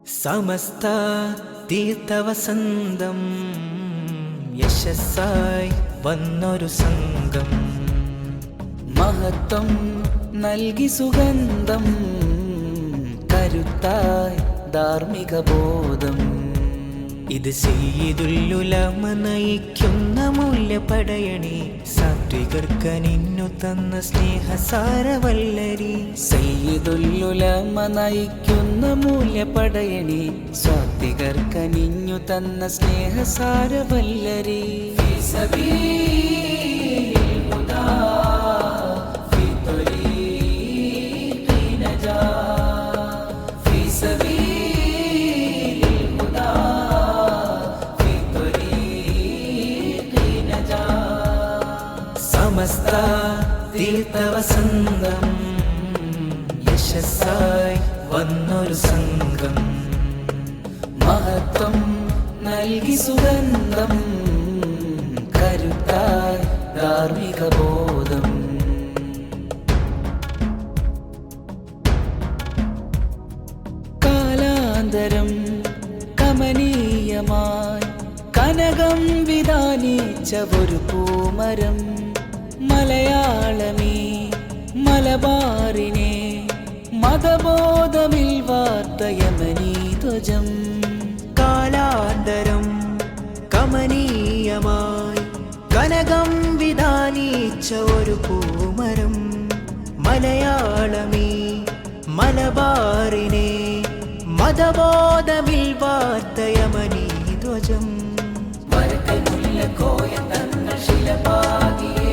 സമസ്ത തീർത്ഥവസന്തം യശസ്സായി വന്നൊരു സംഘം മഹത്വം നൽകി സുഗന്ധം കരുത്തായി ധാർമ്മിക ബോധം. ഇത് സയ്യിദുൽ-ഉലമ നയിക്കുന്ന മൂല്യപടയണി സാത്വികർക്കനിന്നു തന്ന സ്നേഹസാരവല്ലരി. സയ്യിദുൽ-ഉലമ നയിക്കുന്ന മൂല്യപടയണി സാത്വികർക്കനിഞ്ഞു തന്ന സ്നേഹസാരവല്ലരി. സമസ്ത തീർത്ഥവസന്തം യശസ്സായി വന്നൊരു സംഘം മഹത്വം നൽകി സുഗന്ധം കരുത്തായി ധാർമ്മിക ബോധം. കാലാന്തരം കമനീയമായി കനകം വിധാനിച്ച ഒരു പൂമരം. മലയാളമേ മലബാറിനെ മതബോധമിൽ വാർത്ത യമനീ ധ്വജം. കാലാന്തരം കമനീയമായി കനകം വിധാനിച്ച ഒരു പൂമരം. മലയാളമേ മലബാറിനെ മതബോധമിൽ വാർത്ത യമനീ ധ്വജം. വരക്കൽ മുല്ലക്കോയ തങ്ങൾ ശിലപാകിയ